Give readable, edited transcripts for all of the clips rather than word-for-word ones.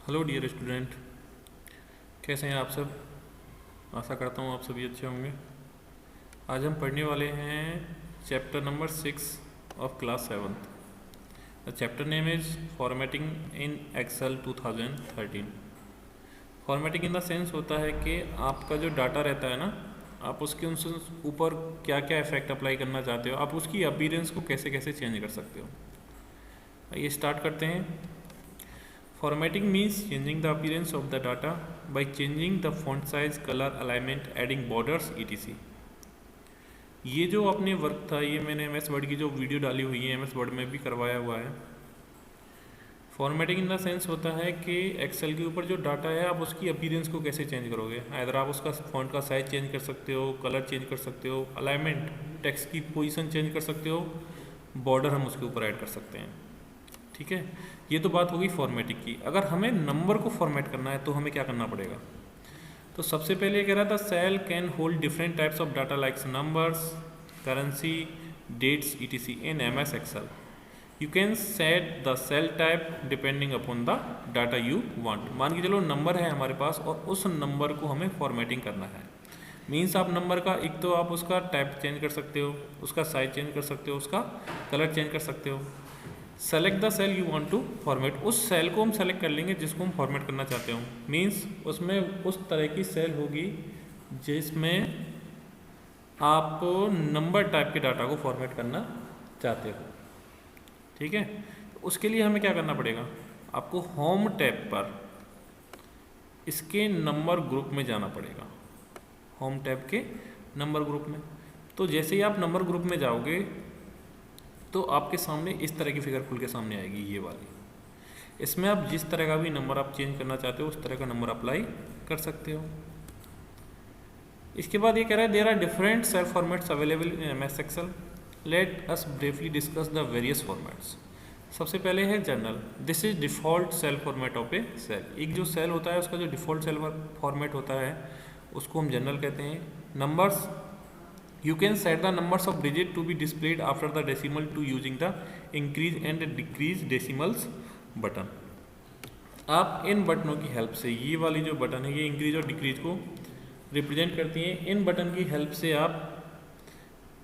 Hello dear student, कैसे हैं आप सब। आशा करता हूँ आप सभी अच्छे होंगे। आज हम पढ़ने वाले हैं chapter number 6 of class 7th। The chapter name is formatting in Excel 2013। Formatting in the sense होता है कि आपका जो डाटा रहता है ना, आप उसके उनसे ऊपर क्या क्या इफेक्ट अप्लाई करना चाहते हो, आप उसकी अपीयरेंस को कैसे कैसे चेंज कर सकते हो। आइए स्टार्ट करते हैं। Formatting means changing the appearance of the data by changing the font size, color, alignment, adding borders, etc. ये जो अपने वर्क था, ये मैंने MS वर्ड की जो वीडियो डाली हुई है MS वर्ड में भी करवाया हुआ है। फॉर्मेटिंग इन द सेंस होता है कि एक्सेल के ऊपर जो डाटा है आप उसकी अपीयरेंस को कैसे चेंज करोगे। अगर आप उसका फॉन्ट का साइज चेंज कर सकते हो, कलर चेंज कर सकते हो, अलाइनमेंट टेक्स्ट की पोजीशन चेंज कर सकते हो, बॉर्डर हम उसके ऊपर ऐड कर सकते हैं। ठीक है, ये तो बात होगी फॉर्मेटिंग की। अगर हमें नंबर को फॉर्मेट करना है तो हमें क्या करना पड़ेगा। तो सबसे पहले ये कह रहा था cell can hold different types of data likes numbers, currency, dates etc in MS Excel. You can set the cell type depending upon the data you want. मान के चलो नंबर है हमारे पास और उस नंबर को हमें फॉर्मेटिंग करना है। मीन्स आप नंबर का एक तो आप उसका टाइप चेंज कर सकते हो, उसका साइज चेंज कर सकते हो, उसका कलर चेंज कर सकते हो। Select the cell you want to format, उस सेल को हम सेलेक्ट कर लेंगे जिसको हम फॉर्मेट करना चाहते हो। मीन्स उसमें उस तरह की सेल होगी जिसमें आप नंबर टाइप के डाटा को फॉर्मेट करना चाहते हो। ठीक है, तो उसके लिए हमें क्या करना पड़ेगा, आपको होम टैब पर इसके नंबर ग्रुप में जाना पड़ेगा। होम टैब के नंबर ग्रुप में, तो जैसे ही आप नंबर ग्रुप में जाओगे तो आपके सामने इस तरह की फिगर खुल के सामने आएगी, ये वाली। इसमें आप जिस तरह का भी नंबर आप चेंज करना चाहते हो उस तरह का नंबर अप्लाई कर सकते हो। इसके बाद ये कह रहा है there are different cell formats available in MS Excel. Let us briefly discuss the various formats. सबसे पहले है general. This is default cell format of a cell. एक जो सेल होता है उसका जो डिफ़ॉल्ट सेल फॉर्मेट होता है उसको हम जनरल कहते हैं। Numbers, you can set the numbers of digit to be displayed after the decimal to using the increase and decrease decimals button. आप इन बटनों की हेल्प से, ये वाली जो बटन है ये इंक्रीज और डिक्रीज को रिप्रेजेंट करती हैं। इन बटन की हेल्प से आप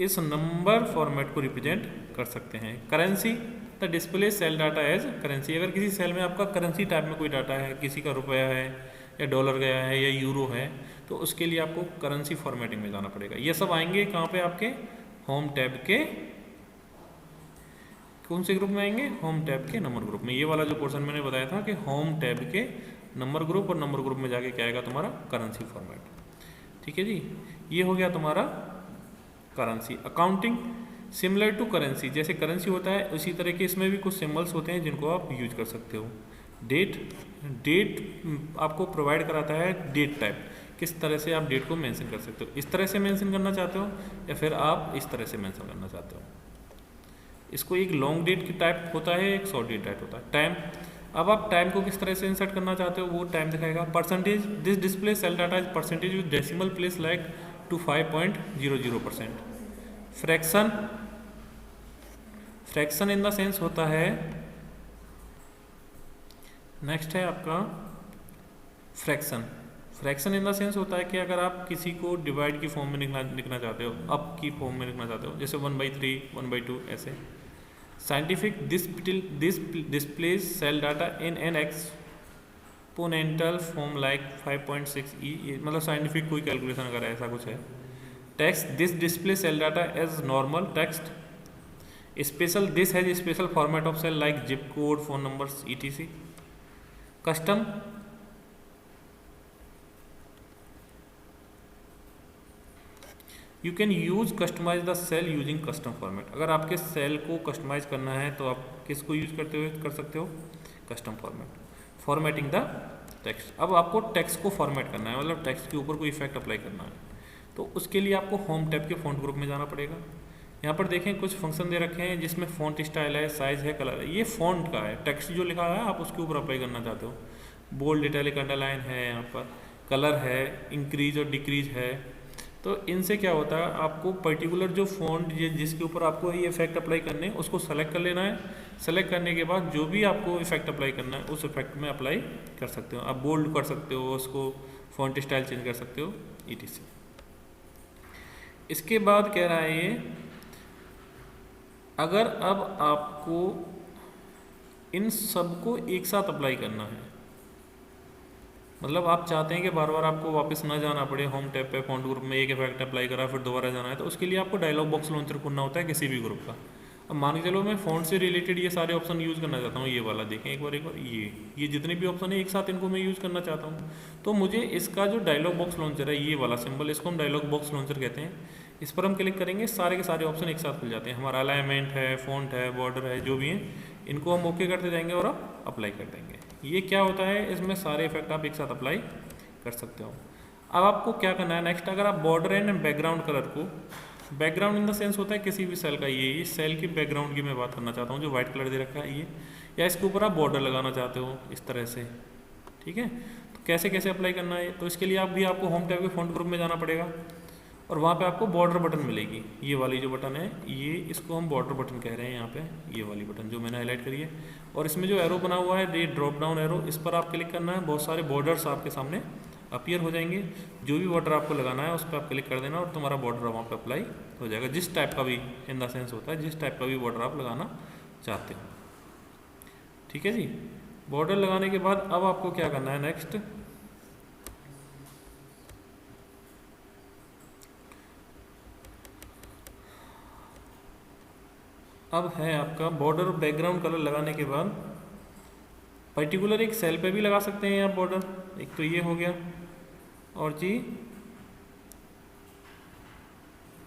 इस नंबर फॉर्मेट को रिप्रेजेंट कर सकते हैं। Currency, the display cell data as currency. अगर किसी सेल में आपका करेंसी टाइप में कोई डाटा है, किसी का रुपया है या डॉलर गया है या यूरो है, तो उसके लिए आपको करेंसी फॉर्मेटिंग में जाना पड़ेगा। ये सब आएंगे कहाँ पे, आपके होम टैब के कौन से ग्रुप में आएंगे, होम टैब के नंबर ग्रुप में। ये वाला जो पोर्शन मैंने बताया था कि होम टैब के नंबर ग्रुप, और नंबर ग्रुप में जाके क्या आएगा तुम्हारा करेंसी फॉर्मेट। ठीक है जी, ये हो गया तुम्हारा currency. Accounting, similar to currency, जैसे करेंसी होता है उसी तरह के इसमें भी कुछ सिम्बल्स होते हैं जिनको आप यूज कर सकते हो। डेट आपको प्रोवाइड कराता है डेट टाइप, किस तरह से आप डेट को मेंशन कर सकते हो। इस तरह से मेंशन करना चाहते हो या फिर आप इस तरह से मेंशन करना चाहते हो। इसको एक लॉन्ग डेट की टाइप होता है, एक शॉर्ट डेट टाइप होता है। टाइम, अब आप टाइम को किस तरह से इंसर्ट करना चाहते हो वो टाइम दिखाएगा। Percentage, this display cell data is percentage with decimal place like to 5.00%। Fraction, fraction in the sense होता है, नेक्स्ट है आपका fraction. Fraction in the sense होता है कि अगर आप किसी को डिवाइड की फॉर्म में लिखना चाहते हो, अप की फॉर्म में लिखना चाहते हो, जैसे 1/3, 1/2 ऐसे। Scientific, this displays cell data in an exponential form like 5.6e, मतलब साइंटिफिक कोई कैलकुलेशन अगर ऐसा कुछ है। Text, this display cell data as normal text. Special, this has special format of cell like zip code, phone numbers etc। Custom, you can use customize the cell using custom format. अगर आपके cell को customise करना है तो आप किसको use करते हुए कर सकते हो, custom format. Formatting the text, अब आपको टेक्स्ट को फॉर्मेट करना है, मतलब टेक्स्ट के ऊपर कोई इफेक्ट अप्लाई करना है, तो उसके लिए आपको होम टैब के फॉन्ट ग्रुप में जाना पड़ेगा। यहाँ पर देखें कुछ फंक्शन दे रखे हैं जिसमें फॉन्ट स्टाइल है, साइज है, कलर है। ये फॉन्ट का है, टेक्स्ट जो लिखा है आप उसके ऊपर अप्लाई करना चाहते हो। बोल्ड, इटैलिक, अंडरलाइन है, यहाँ पर कलर है, इंक्रीज और डिक्रीज है, तो इनसे क्या होता है, आपको पर्टिकुलर जो फ़ॉन्ट जिसके ऊपर आपको ये इफेक्ट अप्लाई करने हैं उसको सेलेक्ट कर लेना है। सेलेक्ट करने के बाद जो भी आपको इफेक्ट अप्लाई करना है उस इफेक्ट में अप्लाई कर सकते हो। आप बोल्ड कर सकते हो उसको, फ़ॉन्ट स्टाइल चेंज कर सकते हो, etc। इसके बाद कह रहा है ये, अगर अब आपको इन सबको एक साथ अप्लाई करना है, मतलब आप चाहते हैं कि बार बार आपको वापस ना जाना पड़े, होम टैब पे फ़ॉन्ट ग्रुप में एक इफेक्ट अप्लाई करा फिर दोबारा जाना है, तो उसके लिए आपको डायलॉग बॉक्स लॉन्चर खोलना होता है किसी भी ग्रुप का। अब मान के चलो मैं फ़ॉन्ट से रिलेटेड ये सारे ऑप्शन यूज़ करना चाहता हूँ, ये वाला देखें एक बार ये जितने भी ऑप्शन है एक साथ इनको मैं यूज़ करना चाहता हूँ। तो मुझे इसका जो डायलॉग बॉक्स लॉन्चर है, ये वाला सिंबल, इसको हम डायलॉग बॉक्स लॉन्चर कहते हैं। इस पर हम क्लिक करेंगे, सारे के सारे ऑप्शन एक साथ खुल जाते हैं। हमारा अलाइनमेंट है, फ़ॉन्ट है, बॉर्डर है, जो भी है इनको हम ओके करते जाएंगे और आप अप्लाई कर देंगे। ये क्या होता है, इसमें सारे इफेक्ट आप एक साथ अप्लाई कर सकते हो। अब आपको क्या करना है नेक्स्ट, अगर आप बॉर्डर एंड बैकग्राउंड कलर को, बैकग्राउंड इन द सेंस होता है किसी भी सेल का, ये सेल की बैकग्राउंड की मैं बात करना चाहता हूँ जो व्हाइट कलर दे रखा है ये, या इसके ऊपर आप बॉर्डर लगाना चाहते हो इस तरह से, ठीक है। तो कैसे कैसे अप्लाई करना है, तो इसके लिए आपको होम टैब के फ़ॉन्ट ग्रुप में जाना पड़ेगा और वहाँ पे आपको बॉर्डर बटन मिलेगी। ये वाली जो बटन है ये, इसको हम बॉर्डर बटन कह रहे हैं यहाँ पे, ये वाली बटन जो मैंने हाईलाइट करी है। और इसमें जो एरो बना हुआ है, ये ड्रॉप डाउन एरो, इस पर आप क्लिक करना है, बहुत सारे बॉर्डर्स आपके सामने अपीयर हो जाएंगे। जो भी बॉर्डर आपको लगाना है उस पर आप क्लिक कर देना और तुम्हारा बॉर्डर वहाँ पे अप्लाई हो जाएगा, जिस टाइप का भी इन द सेंस होता है, जिस टाइप का भी बॉर्डर आप लगाना चाहते हो, ठीक है जी। बॉर्डर लगाने के बाद अब आपको क्या करना है नेक्स्ट, अब है आपका बॉर्डर बैकग्राउंड कलर लगाने के बाद पर्टिकुलर एक सेल पे भी लगा सकते हैं आप बॉर्डर, एक तो ये हो गया। और जी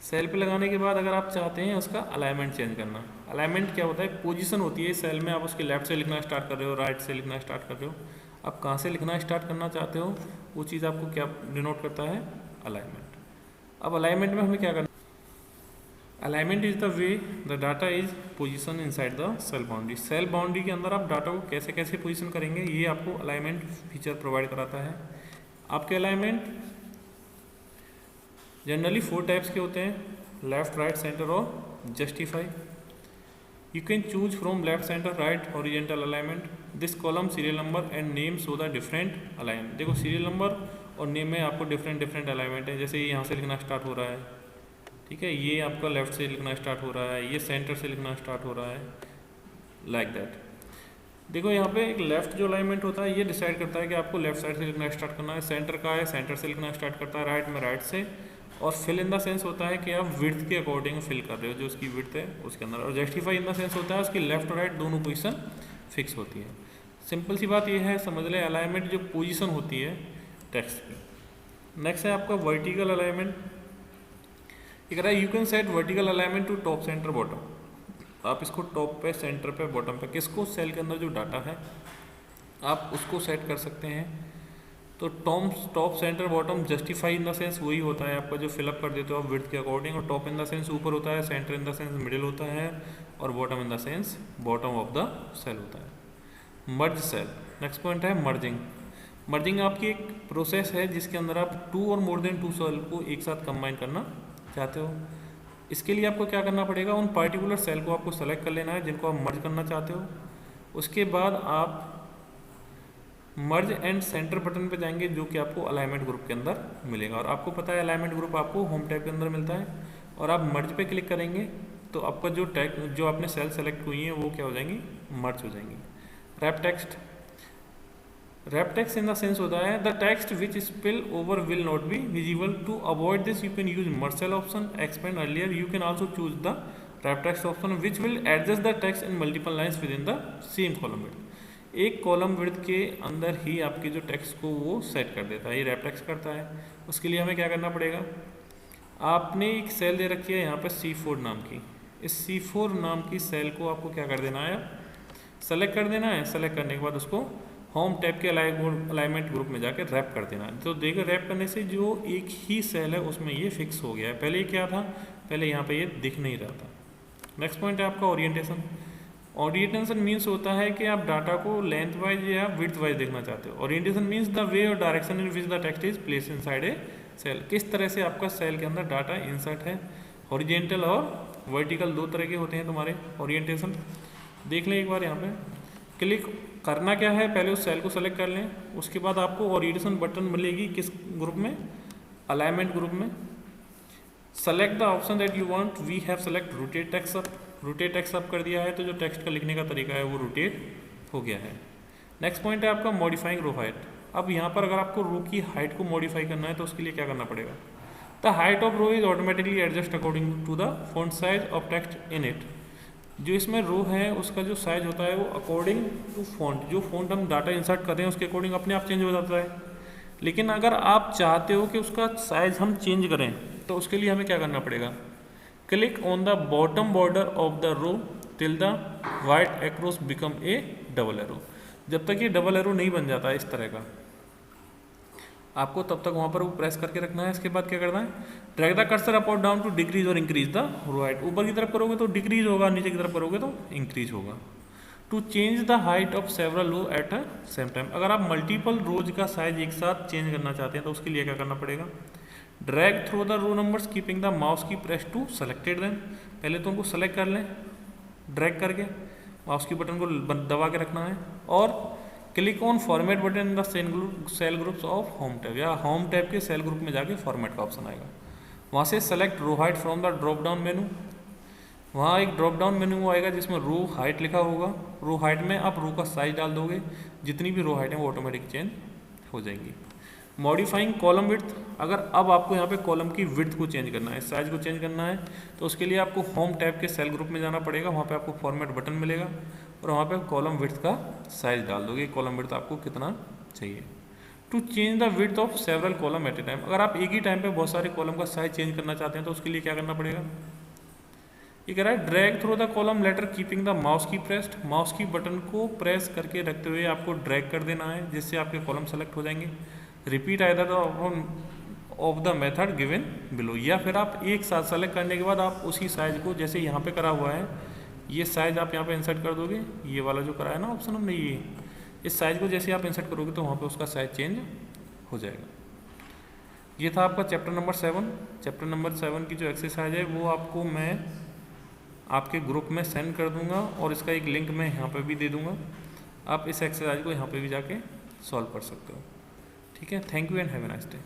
सेल पे लगाने के बाद अगर आप चाहते हैं उसका अलाइनमेंट चेंज करना, अलाइनमेंट क्या होता है, पोजीशन होती है सेल में, आप उसके लेफ्ट से लिखना स्टार्ट कर रहे हो, राइट से लिखना स्टार्ट कर रहे हो, आप कहाँ से लिखना स्टार्ट करना चाहते हो वो चीज़ आपको क्या डिनोट करता है, अलाइनमेंट। अब अलाइनमेंट में हमें क्या करना, alignment is the way the data is position inside the cell boundary. Cell boundary के अंदर आप डाटा को कैसे कैसे पोजीशन करेंगे, ये आपको अलाइनमेंट फीचर प्रोवाइड कराता है। आपके अलाइनमेंट जनरली 4 टाइप्स के होते हैं, लेफ्ट, राइट, सेंटर और justify. You can choose from left, centre, right, horizontal alignment. This column serial number and name so the different alignment. देखो सीरियल नंबर और name में आपको डिफरेंट अलाइनमेंट है, जैसे यहाँ से लिखना स्टार्ट हो रहा है, ठीक है, ये आपका लेफ्ट से लिखना स्टार्ट हो रहा है, ये सेंटर से लिखना स्टार्ट हो रहा है, लाइक दैट। देखो यहाँ पे एक लेफ्ट जो अलाइनमेंट होता है ये डिसाइड करता है कि आपको लेफ्ट साइड से लिखना स्टार्ट करना है, सेंटर का है सेंटर से लिखना स्टार्ट करता है, राइट में राइट से, और फिल इन द सेंस होता है कि आप विड्थ के अकॉर्डिंग फिल कर रहे हो जो उसकी विड्थ है उसके अंदर, और जस्टिफाई इन द सेंस होता है उसकी लेफ्ट और राइट दोनों पोजीशन फिक्स होती है। सिंपल सी बात ये है, समझ लें अलाइनमेंट जो पोजीशन होती है टेक्स्ट की। नेक्स्ट है आपका वर्टिकल अलाइनमेंट। ये कह रहा है you can set vertical alignment to top, center, bottom. आप इसको टॉप पे, सेंटर पे, बॉटम पे, किसको, सेल के अंदर जो डाटा है आप उसको सेट कर सकते हैं। तो top, center, bottom, justify in the sense वही होता है आपका जो फिलअप कर देते हो आप विड्थ के अकॉर्डिंग, और टॉप इन द सेंस ऊपर होता है, center in the sense middle होता है, और bottom in the sense bottom of the cell होता है। मर्ज सेल, नेक्स्ट पॉइंट है मर्जिंग। मर्जिंग आपकी एक प्रोसेस है जिसके अंदर आप 2 और मोर देन 2 सेल को एक साथ कंबाइन करना चाहते हो। इसके लिए आपको क्या करना पड़ेगा, उन पार्टिकुलर सेल को आपको सेलेक्ट कर लेना है जिनको आप मर्ज करना चाहते हो। उसके बाद आप मर्ज एंड सेंटर बटन पे जाएंगे जो कि आपको अलाइनमेंट ग्रुप के अंदर मिलेगा, और आपको पता है अलाइनमेंट ग्रुप आपको होम टैब के अंदर मिलता है। और आप मर्ज पे क्लिक करेंगे तो आपका जो आपने सेल सेलेक्ट हुई हैं वो क्या हो जाएंगी, मर्ज हो जाएंगी। Wrap text, wrap text in the sense होता है the text which spill over will not be visible. To avoid this you can use merge cell option, expand earlier. You can also choose the wrap text option which will adjust the text in multiple lines within the same column width. एक column width के अंदर ही आपकी जो text को वो set कर देता है, ये रैप टेक्स्ट करता है। उसके लिए हमें क्या करना पड़ेगा, आपने एक सेल दे रखी है यहाँ पर C4 नाम की, इस C4 नाम की सेल को आपको क्या कर देना है, सेलेक्ट कर देना है। सेलेक्ट करने के बाद उसको होम टैब के अलाइनमेंट ग्रुप में जाकर रैप कर देना है। तो देखो रैप करने से जो एक ही सेल है उसमें ये फिक्स हो गया है, पहले ये क्या था, पहले यहाँ पे ये दिख नहीं रहा था। नेक्स्ट पॉइंट है आपका ओरिएंटेशन। ओरिएंटेशन मीन्स होता है कि आप डाटा को लेंथ वाइज या विड्थ वाइज देखना चाहते हो। ओरिएंटेशन मीन्स द वे और direction in which the text is place inside a cell, किस तरह से आपका सेल के अंदर डाटा इंसर्ट है। हॉरिजेंटल और वर्टिकल दो तरह के होते हैं तुम्हारे ओरिएंटेशन। देख लें एक बार यहाँ पे। क्लिक करना क्या है, पहले उस सेल को सेलेक्ट कर लें, उसके बाद आपको ओरिएंटेशन बटन मिलेगी किस ग्रुप में, अलाइनमेंट ग्रुप में। Select the option that you want, we have select rotate text up. Rotate text up कर दिया है तो जो टेक्स्ट का लिखने का तरीका है वो रोटेट हो गया है। नेक्स्ट पॉइंट है आपका मॉडिफाइंग रो हाइट। अब यहाँ पर अगर आपको रो की हाइट को मॉडिफाई करना है तो उसके लिए क्या करना पड़ेगा, the height of row is automatically adjust according to the font size of text in it. जो इसमें रो है उसका जो साइज होता है वो अकॉर्डिंग टू फॉन्ट, जो फॉन्ट हम डाटा इंसर्ट कर रहे हैं उसके अकॉर्डिंग अपने आप चेंज हो जाता है। लेकिन अगर आप चाहते हो कि उसका साइज हम चेंज करें तो उसके लिए हमें क्या करना पड़ेगा, click on the bottom border of the row till the white across become a double arrow. जब तक ये डबल एरो नहीं बन जाता है इस तरह का, आपको तब तक वहाँ पर वो प्रेस करके रखना है। इसके बाद क्या करना है, ड्रैग द कर्सर अप और डाउन टू डिक्रीज और इंक्रीज द रो हाइट। ऊपर की तरफ करोगे तो डिक्रीज होगा, नीचे की तरफ करोगे तो इंक्रीज होगा। To change the height of several row at a same time, अगर आप मल्टीपल रोज का साइज एक साथ चेंज करना चाहते हैं तो उसके लिए क्या करना पड़ेगा, drag through the row numbers keeping the mouse key press to selected them. पहले तो उनको सेलेक्ट कर लें, ड्रैग करके माउस की बटन को दबा के रखना है, और click on format button in the cell groups of home tab, या होम टैब के सेल ग्रुप में जाके फॉर्मेट का ऑप्शन आएगा। वहाँ से select row height from the drop down menu. वहाँ एक ड्रॉप डाउन मेनू आएगा जिसमें रो हाइट लिखा होगा। रो हाइट में आप रो का साइज डाल दोगे, जितनी भी रो हाइट है वो ऑटोमेटिक चेंज हो जाएंगी। मॉडिफाइंग कॉलम विड्थ, अगर अब आपको यहाँ पे कॉलम की विड्थ को चेंज करना है, साइज को चेंज करना है, तो उसके लिए आपको होम टैब के सेल ग्रुप में जाना पड़ेगा। वहाँ पे आपको फॉर्मेट बटन मिलेगा और वहाँ पे कॉलम विड्थ का साइज डाल दोगे, कॉलम विड्थ आपको कितना चाहिए। To change the width of several column at a time, अगर आप एक ही टाइम पे बहुत सारे कॉलम का साइज चेंज करना चाहते हैं तो उसके लिए क्या करना पड़ेगा, ये कह रहा है drag through the column letter keeping the mouse key pressed. Mouse key button को प्रेस करके रखते हुए आपको ड्रैग कर देना है, जिससे आपके कॉलम सेलेक्ट हो जाएंगे। Repeat either of the method given below, या फिर आप एक साथ सेलेक्ट करने के बाद आप उसी साइज को, जैसे यहाँ पे करा हुआ है ये साइज आप यहाँ पे इंसर्ट कर दोगे, ये वाला जो करा है ना ऑप्शन हमने, ये इस साइज को जैसे आप इंसर्ट करोगे तो वहाँ पे उसका साइज चेंज हो जाएगा। ये था आपका चैप्टर नंबर 7। चैप्टर नंबर 7 की जो एक्सरसाइज है वो आपको मैं आपके ग्रुप में सेंड कर दूंगा और इसका एक लिंक मैं यहाँ पे भी दे दूंगा। आप इस एक्सरसाइज को यहाँ पे भी जाके सॉल्व कर सकते हो। ठीक है, thank you and have a nice day.